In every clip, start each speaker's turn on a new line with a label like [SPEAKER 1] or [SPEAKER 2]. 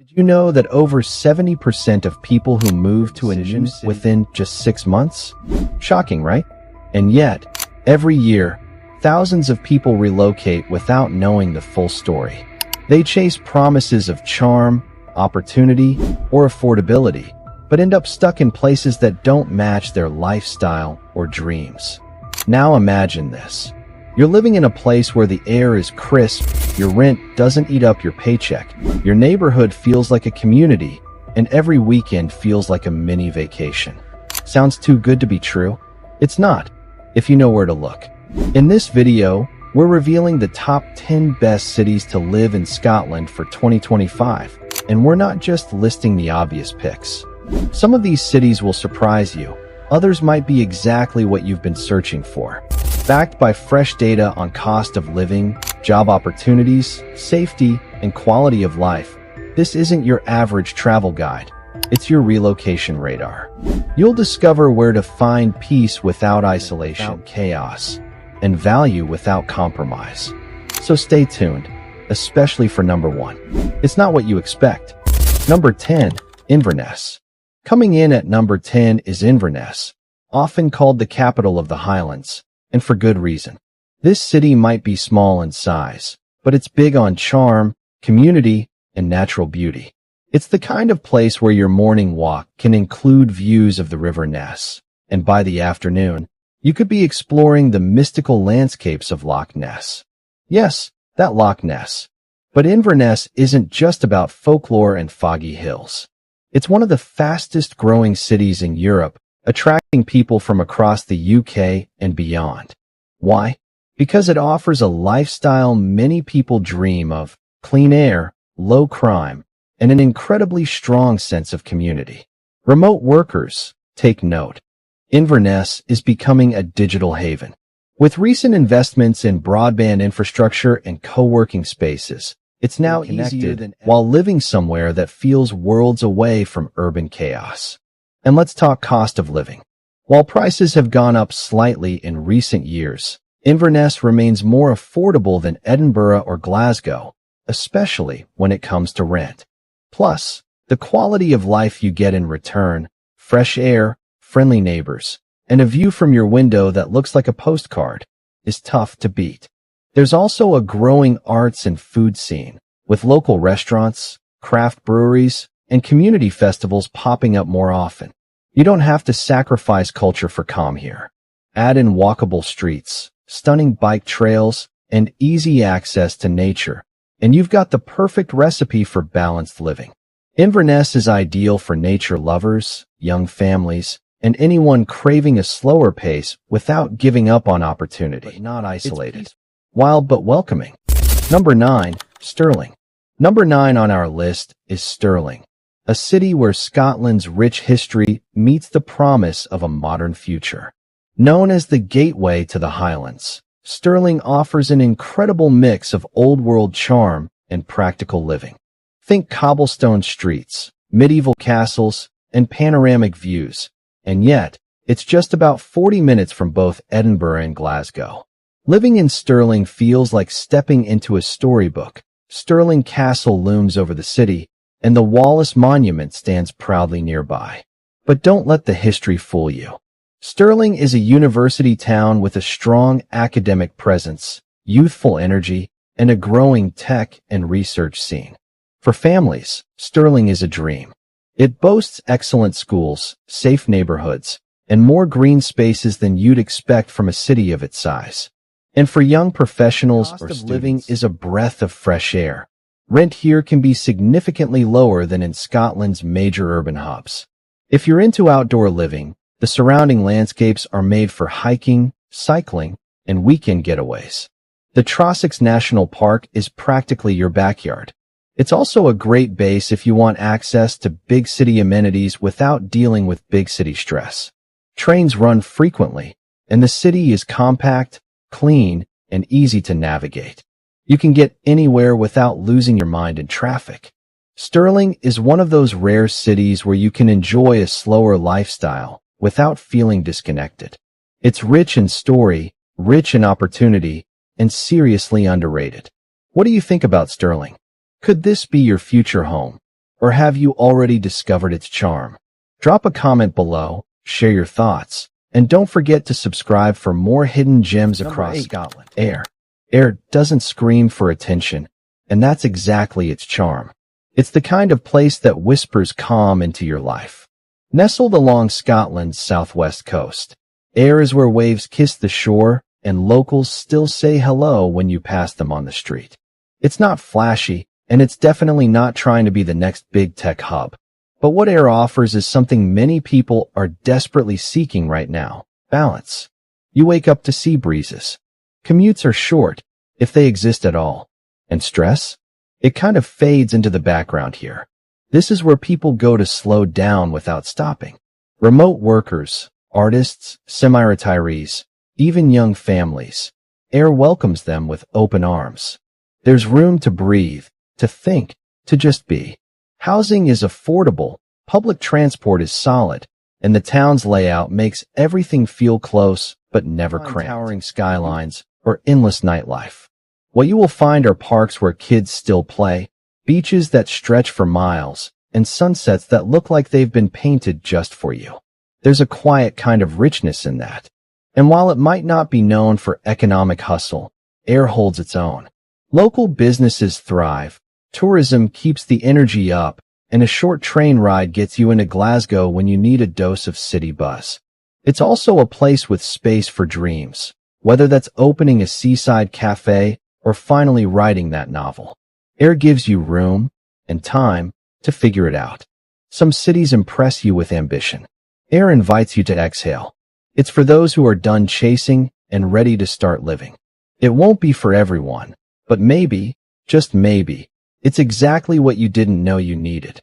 [SPEAKER 1] Did you know that over 70% of people who move to a new city within just 6 months? Shocking, right? And yet, every year, thousands of people relocate without knowing the full story. They chase promises of charm, opportunity, or affordability, but end up stuck in places that don't match their lifestyle or dreams. Now imagine this. You're living in a place where the air is crisp, your rent doesn't eat up your paycheck, your neighborhood feels like a community, and every weekend feels like a mini vacation. Sounds too good to be true? It's not, if you know where to look. In this video, we're revealing the top 10 best cities to live in Scotland for 2025, and we're not just listing the obvious picks. Some of these cities will surprise you, others might be exactly what you've been searching for. Backed by fresh data on cost of living, job opportunities, safety, and quality of life, this isn't your average travel guide. It's your relocation radar. You'll discover where to find peace without isolation, chaos, and value without compromise. So stay tuned, especially for number 1. It's not what you expect. Number 10, Inverness. Coming in at number 10 is Inverness, often called the capital of the Highlands, and for good reason. This city might be small in size, but it's big on charm, community, and natural beauty. It's the kind of place where your morning walk can include views of the River Ness, and by the afternoon, you could be exploring the mystical landscapes of Loch Ness. Yes, that Loch Ness. But Inverness isn't just about folklore and foggy hills. It's one of the fastest growing cities in Europe, attracting people from across the UK and beyond. Why? Because it offers a lifestyle many people dream of: clean air, low crime, and an incredibly strong sense of community. Remote workers, take note. Inverness is becoming a digital haven. With recent investments in broadband infrastructure and co-working spaces, it's now connected while living somewhere that feels worlds away from urban chaos. And let's talk cost of living. While prices have gone up slightly in recent years, Inverness remains more affordable than Edinburgh or Glasgow, especially when it comes to rent. Plus, the quality of life you get in return, fresh air, friendly neighbors, and a view from your window that looks like a postcard, is tough to beat. There's also a growing arts and food scene, with local restaurants, craft breweries, and community festivals popping up more often. You don't have to sacrifice culture for calm here. Add in walkable streets, stunning bike trails, and easy access to nature, and you've got the perfect recipe for balanced living. Inverness is ideal for nature lovers, young families, and anyone craving a slower pace without giving up on opportunity. But not isolated. Wild but welcoming. Number 9, Stirling. Number 9 on our list is Stirling, a city where Scotland's rich history meets the promise of a modern future. Known as the gateway to the Highlands, Stirling offers an incredible mix of old-world charm and practical living. Think cobblestone streets, medieval castles, and panoramic views, and yet, it's just about 40 minutes from both Edinburgh and Glasgow. Living in Stirling feels like stepping into a storybook. Stirling Castle looms over the city, and the Wallace Monument stands proudly nearby. But don't let the history fool you. Stirling is a university town with a strong academic presence, youthful energy, and a growing tech and research scene. For families, Stirling is a dream. It boasts excellent schools, safe neighborhoods, and more green spaces than you'd expect from a city of its size. And for young professionals or students, living is a breath of fresh air. Rent here can be significantly lower than in Scotland's major urban hubs. If you're into outdoor living, the surrounding landscapes are made for hiking, cycling, and weekend getaways. The Trossachs National Park is practically your backyard. It's also a great base if you want access to big city amenities without dealing with big city stress. Trains run frequently, and the city is compact, clean, and easy to navigate. You can get anywhere without losing your mind in traffic. Stirling is one of those rare cities where you can enjoy a slower lifestyle without feeling disconnected. It's rich in story, rich in opportunity, and seriously underrated. What do you think about Stirling? Could this be your future home? Or have you already discovered its charm? Drop a comment below, share your thoughts, and don't forget to subscribe for more hidden gems across Scotland. Ayr doesn't scream for attention, and that's exactly its charm. It's the kind of place that whispers calm into your life. Nestled along Scotland's southwest coast, Ayr is where waves kiss the shore and locals still say hello when you pass them on the street. It's not flashy, and it's definitely not trying to be the next big tech hub. But what Ayr offers is something many people are desperately seeking right now: balance. You wake up to sea breezes. Commutes are short, if they exist at all. And stress? It kind of fades into the background here. This is where people go to slow down without stopping. Remote workers, artists, semi-retirees, even young families. Ayr welcomes them with open arms. There's room to breathe, to think, to just be. Housing is affordable, public transport is solid, and the town's layout makes everything feel close but never cramped. Towering skylines or endless nightlife. What you will find are parks where kids still play, beaches that stretch for miles, and sunsets that look like they've been painted just for you. There's a quiet kind of richness in that. And while it might not be known for economic hustle, Ayr holds its own. Local businesses thrive, tourism keeps the energy up, and a short train ride gets you into Glasgow when you need a dose of city buzz. It's also a place with space for dreams, whether that's opening a seaside cafe or finally writing that novel. Ayr gives you room and time to figure it out. Some cities impress you with ambition. Ayr invites you to exhale. It's for those who are done chasing and ready to start living. It won't be for everyone, but maybe, just maybe, it's exactly what you didn't know you needed.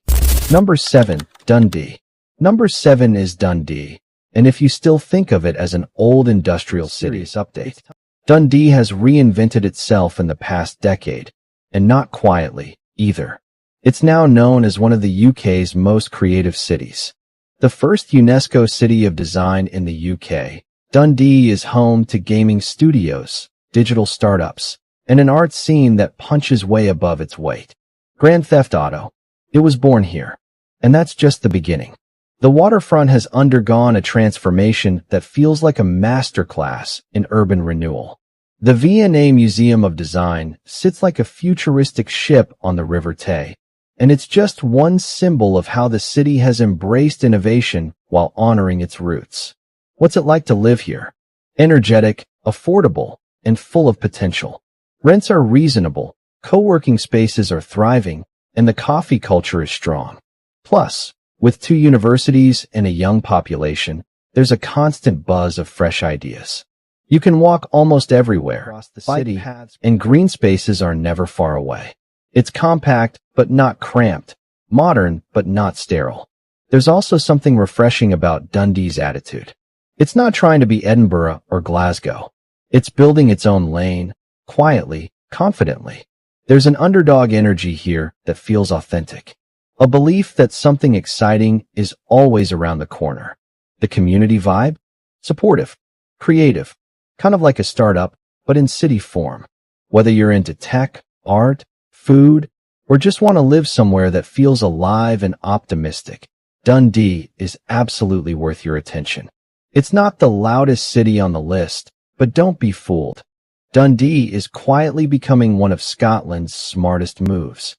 [SPEAKER 1] Number 7, Dundee. Number 7 is Dundee, and if you still think of it as an old industrial city, update. Dundee has reinvented itself in the past decade, and not quietly, either. It's now known as one of the UK's most creative cities. The first UNESCO City of Design in the UK, Dundee is home to gaming studios, digital startups, and an art scene that punches way above its weight. Grand Theft Auto. It was born here. And that's just the beginning. The waterfront has undergone a transformation that feels like a masterclass in urban renewal. The V&A Museum of Design sits like a futuristic ship on the River Tay, and it's just one symbol of how the city has embraced innovation while honoring its roots. What's it like to live here? Energetic, affordable, and full of potential. Rents are reasonable, co-working spaces are thriving, and the coffee culture is strong. Plus, with 2 universities and a young population, there's a constant buzz of fresh ideas. You can walk almost everywhere across the city, and green spaces are never far away. It's compact, but not cramped, modern, but not sterile. There's also something refreshing about Dundee's attitude. It's not trying to be Edinburgh or Glasgow. It's building its own lane, quietly, confidently. There's an underdog energy here that feels authentic. A belief that something exciting is always around the corner. The community vibe? Supportive, creative, kind of like a startup, but in city form. Whether you're into tech, art, food, or just want to live somewhere that feels alive and optimistic, Dundee is absolutely worth your attention. It's not the loudest city on the list, but don't be fooled. Dundee is quietly becoming one of Scotland's smartest moves.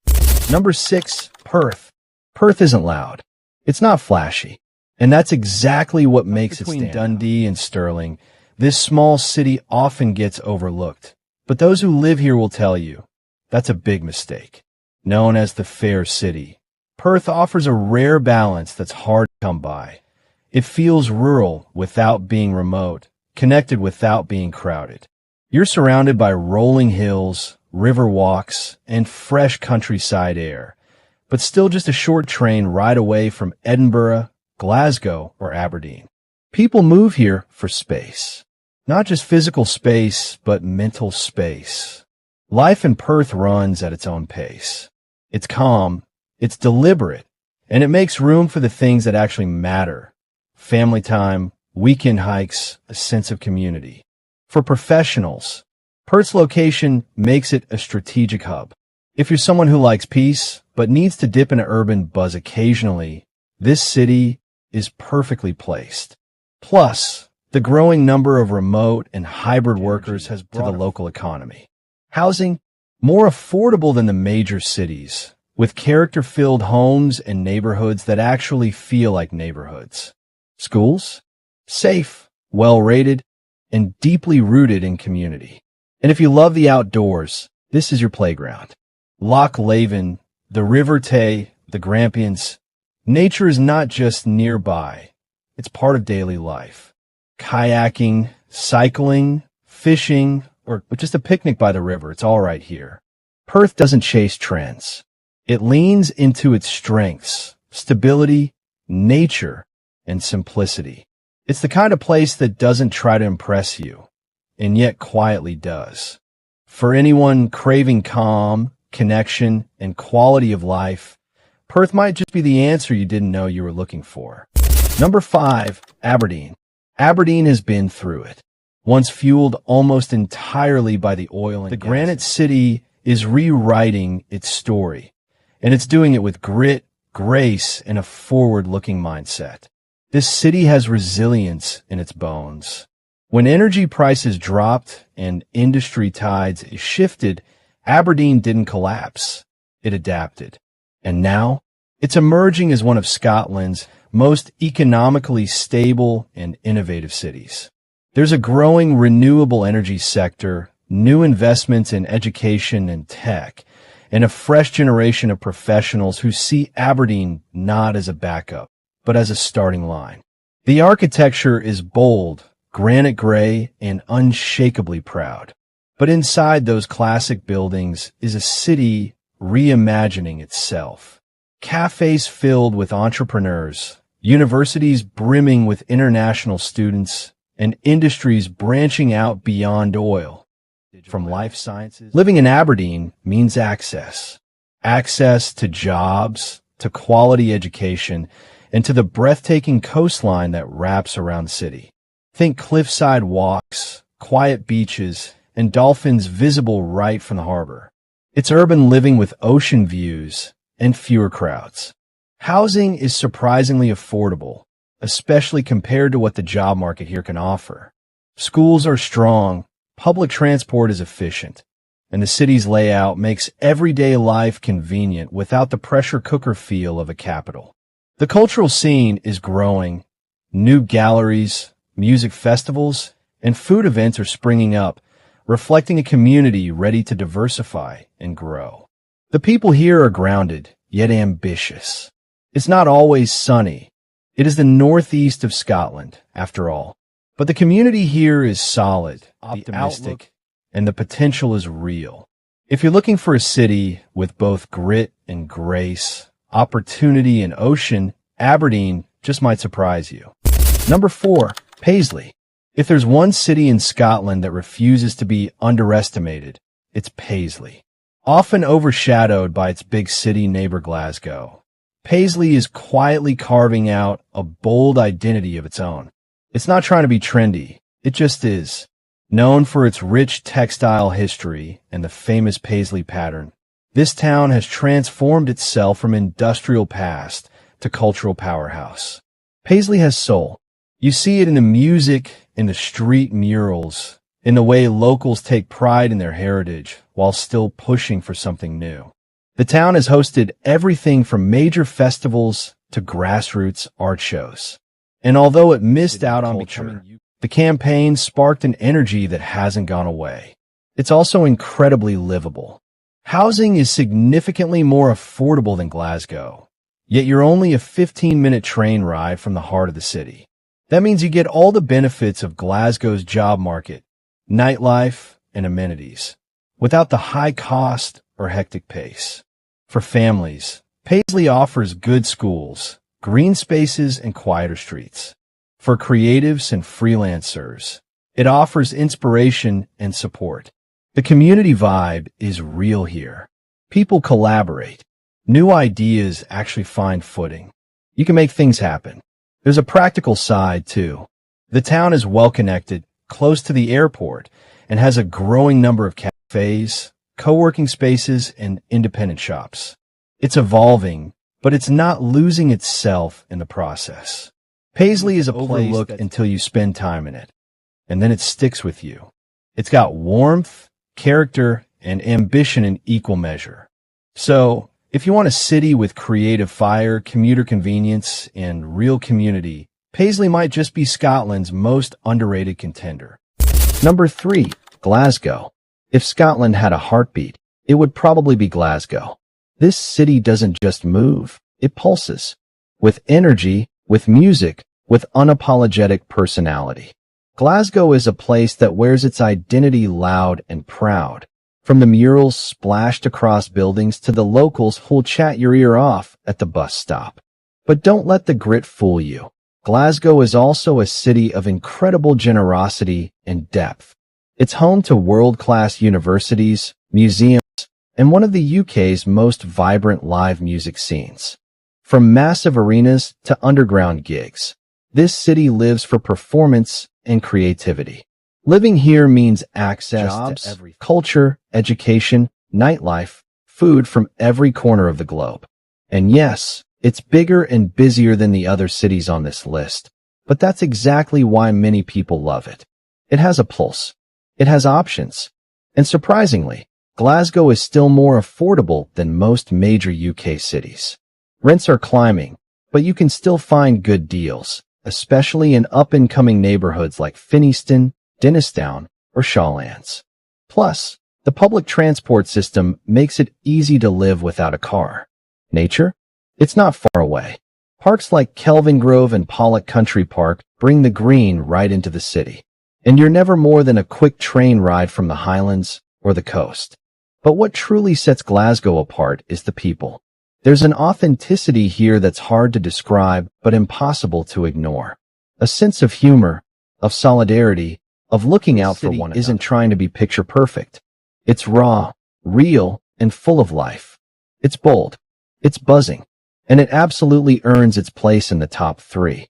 [SPEAKER 1] Number 6, Perth. Perth isn't loud. It's not flashy. And that's exactly what makes it stand out. Between Dundee and Stirling, this small city often gets overlooked. But those who live here will tell you, that's a big mistake. Known as the Fair City, Perth offers a rare balance that's hard to come by. It feels rural without being remote, connected without being crowded. You're surrounded by rolling hills, river walks, and fresh countryside air, but still just a short train ride away from Edinburgh, Glasgow, or Aberdeen. People move here for space. Not just physical space, but mental space. Life in Perth runs at its own pace. It's calm, it's deliberate, and it makes room for the things that actually matter. Family time, weekend hikes, a sense of community. For professionals, Perth's location makes it a strategic hub. If you're someone who likes peace, but needs to dip into urban buzz occasionally, this city is perfectly placed. Plus, the growing number of remote and hybrid workers has brought to the local economy. Housing, more affordable than the major cities, with character-filled homes and neighborhoods that actually feel like neighborhoods. Schools, safe, well-rated, and deeply rooted in community. And if you love the outdoors, this is your playground. Loch Leven, the River Tay, the Grampians. Nature is not just nearby, it's part of daily life. Kayaking, cycling, fishing, or just a picnic by the river, it's all right here. Perth doesn't chase trends. It leans into its strengths, stability, nature, and simplicity. It's the kind of place that doesn't try to impress you, and yet quietly does. For anyone craving calm, connection, and quality of life, Perth might just be the answer you didn't know you were looking for. Number 5, Aberdeen. Aberdeen has been through it. Once fueled almost entirely by the oil and gas, the Granite City is rewriting its story, and it's doing it with grit, grace, and a forward-looking mindset. This city has resilience in its bones. When energy prices dropped and industry tides shifted, Aberdeen didn't collapse. It adapted. And now, it's emerging as one of Scotland's most economically stable and innovative cities. There's a growing renewable energy sector, new investments in education and tech, and a fresh generation of professionals who see Aberdeen not as a backup, but as a starting line. The architecture is bold, granite gray, and unshakably proud. But inside those classic buildings is a city reimagining itself. Cafes filled with entrepreneurs, universities brimming with international students, and industries branching out beyond oil. From life sciences, living in Aberdeen means access. Access to jobs, to quality education, and to the breathtaking coastline that wraps around the city. Think cliffside walks, quiet beaches, and dolphins visible right from the harbor. It's urban living with ocean views and fewer crowds. Housing is surprisingly affordable, especially compared to what the job market here can offer. Schools are strong, public transport is efficient, and the city's layout makes everyday life convenient without the pressure cooker feel of a capital. The cultural scene is growing. New galleries, music festivals, and food events are springing up, reflecting a community ready to diversify and grow. The people here are grounded, yet ambitious. It's not always sunny. It is the northeast of Scotland, after all. But the community here is solid, optimistic, and the potential is real. If you're looking for a city with both grit and grace, opportunity and ocean, Aberdeen just might surprise you. Number 4, Paisley. If there's one city in Scotland that refuses to be underestimated, it's Paisley. Often overshadowed by its big city neighbor Glasgow, Paisley is quietly carving out a bold identity of its own. It's not trying to be trendy, it just is. Known for its rich textile history and the famous Paisley pattern, this town has transformed itself from industrial past to cultural powerhouse. Paisley has soul. You see it in the music, in the street murals, in the way locals take pride in their heritage while still pushing for something new. The town has hosted everything from major festivals to grassroots art shows. And although it missed out on becoming, the campaign sparked an energy that hasn't gone away. It's also incredibly livable. Housing is significantly more affordable than Glasgow, yet you're only a 15-minute train ride from the heart of the city. That means you get all the benefits of Glasgow's job market, nightlife, and amenities, without the high cost or hectic pace. For families, Paisley offers good schools, green spaces, and quieter streets. For creatives and freelancers, it offers inspiration and support. The community vibe is real here. People collaborate. New ideas actually find footing. You can make things happen. There's a practical side, too. The town is well connected, close to the airport, and has a growing number of cafes, co-working spaces, and independent shops. It's evolving, but it's not losing itself in the process. Paisley is a place until you spend time in it, and then it sticks with you. It's got warmth, character, and ambition in equal measure. So, if you want a city with creative fire, commuter convenience, and real community, Paisley might just be Scotland's most underrated contender. Number 3, Glasgow. If Scotland had a heartbeat, it would probably be Glasgow. This city doesn't just move, it pulses. With energy, with music, with unapologetic personality. Glasgow is a place that wears its identity loud and proud. From the murals splashed across buildings to the locals who'll chat your ear off at the bus stop. But don't let the grit fool you. Glasgow is also a city of incredible generosity and depth. It's home to world-class universities, museums, and one of the UK's most vibrant live music scenes. From massive arenas to underground gigs, this city lives for performance and creativity. Living here means access to everything: culture, education, nightlife, food from every corner of the globe. And yes, it's bigger and busier than the other cities on this list, but that's exactly why many people love it. It has a pulse. It has options. And surprisingly, Glasgow is still more affordable than most major UK cities. Rents are climbing, but you can still find good deals, especially in up-and-coming neighborhoods like Finnieston, Dennistown, or Shawlands. Plus, the public transport system makes it easy to live without a car. Nature? It's not far away. Parks like Kelvingrove and Pollock Country Park bring the green right into the city. And you're never more than a quick train ride from the Highlands or the coast. But what truly sets Glasgow apart is the people. There's an authenticity here that's hard to describe but impossible to ignore. A sense of humor, of solidarity, of looking out for one another. Isn't trying to be picture perfect. It's raw, real, and full of life. It's bold. It's buzzing. And it absolutely earns its place in the top 3.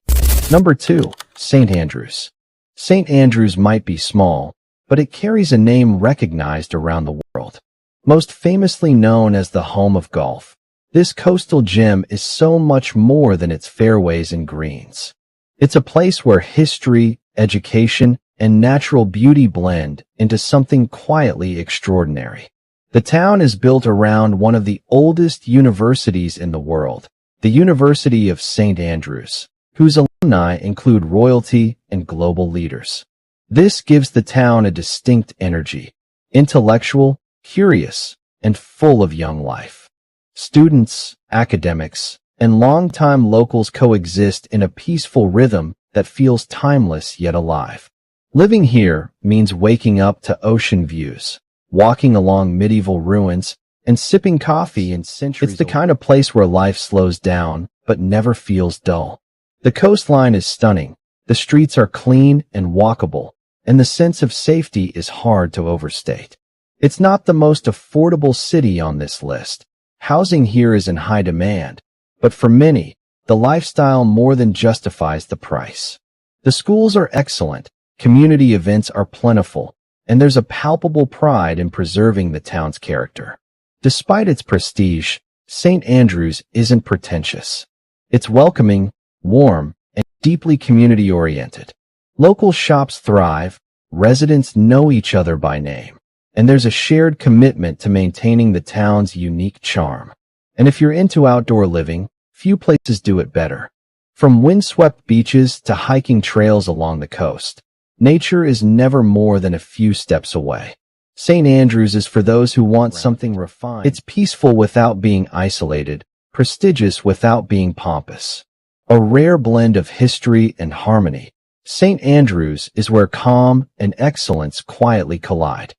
[SPEAKER 1] Number 2, St. Andrews. St. Andrews might be small, but it carries a name recognized around the world. Most famously known as the home of golf, this coastal gem is so much more than its fairways and greens. It's a place where history, education, and natural beauty blend into something quietly extraordinary. The town is built around one of the oldest universities in the world, the University of St. Andrews, whose alumni include royalty and global leaders. This gives the town a distinct energy, intellectual, curious, and full of young life. Students, academics, and longtime locals coexist in a peaceful rhythm that feels timeless yet alive. Living here means waking up to ocean views, walking along medieval ruins, and sipping coffee in centuries. It's the kind of place where life slows down but never feels dull. The coastline is stunning, the streets are clean and walkable, and the sense of safety is hard to overstate. It's not the most affordable city on this list. Housing here is in high demand, but for many, the lifestyle more than justifies the price. The schools are excellent, community events are plentiful, and there's a palpable pride in preserving the town's character. Despite its prestige, St. Andrews isn't pretentious. It's welcoming, warm, and deeply community-oriented. Local shops thrive, residents know each other by name, and there's a shared commitment to maintaining the town's unique charm. And if you're into outdoor living, few places do it better. From windswept beaches to hiking trails along the coast, nature is never more than a few steps away. St. Andrews is for those who want something refined. It's peaceful without being isolated, prestigious without being pompous. A rare blend of history and harmony. St. Andrews is where calm and excellence quietly collide.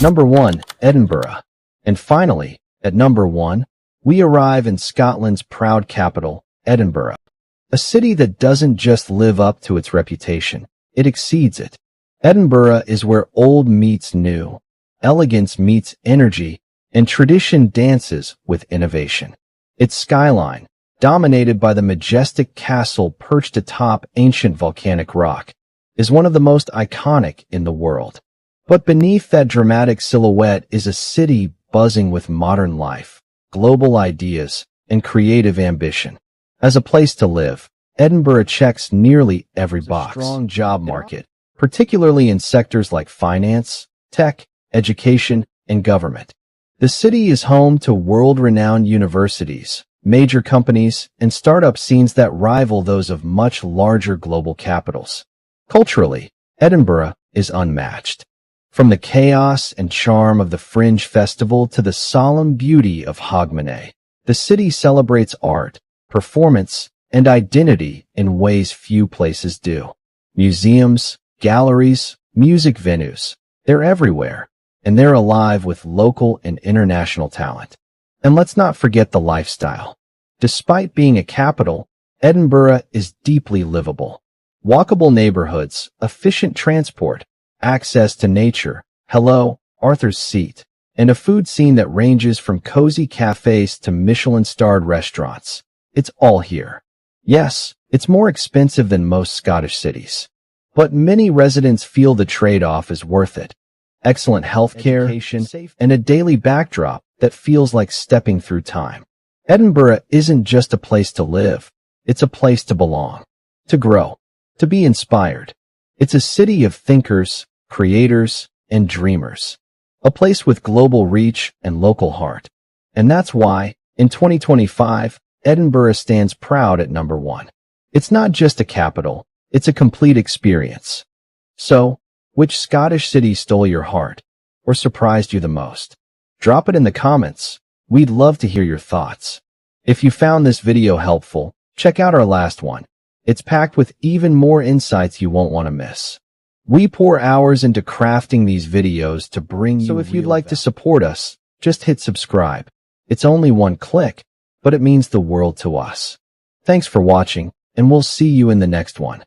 [SPEAKER 1] Number 1, Edinburgh. And finally, at number 1, we arrive in Scotland's proud capital, Edinburgh. A city that doesn't just live up to its reputation, it exceeds it. Edinburgh is where old meets new, elegance meets energy, and tradition dances with innovation. Its skyline, dominated by the majestic castle perched atop ancient volcanic rock, is one of the most iconic in the world. But beneath that dramatic silhouette is a city buzzing with modern life, global ideas, and creative ambition. As a place to live, Edinburgh checks nearly every box. Strong job market, particularly in sectors like finance, tech, education, and government. The city is home to world-renowned universities, major companies, and startup scenes that rival those of much larger global capitals. Culturally, Edinburgh is unmatched. From the chaos and charm of the Fringe Festival to the solemn beauty of Hogmanay, the city celebrates art, performance, and identity in ways few places do. Museums, galleries, music venues, they're everywhere, and they're alive with local and international talent. And let's not forget the lifestyle. Despite being a capital, Edinburgh is deeply livable. Walkable neighborhoods, efficient transport, access to nature, hello, Arthur's Seat, and a food scene that ranges from cozy cafes to Michelin-starred restaurants. It's all here. Yes, it's more expensive than most Scottish cities, but many residents feel the trade-off is worth it. Excellent healthcare, and a daily backdrop that feels like stepping through time. Edinburgh isn't just a place to live, it's a place to belong, to grow, to be inspired. It's a city of thinkers, creators, and dreamers. A place with global reach and local heart. And that's why, in 2025, Edinburgh stands proud at number 1. It's not just a capital, it's a complete experience. So, which Scottish city stole your heart or surprised you the most? Drop it in the comments. We'd love to hear your thoughts. If you found this video helpful, check out our last one. It's packed with even more insights you won't want to miss. We pour hours into crafting these videos to bring you. So if you'd like to support us, just hit subscribe. It's only one click, but it means the world to us. Thanks for watching, and we'll see you in the next one.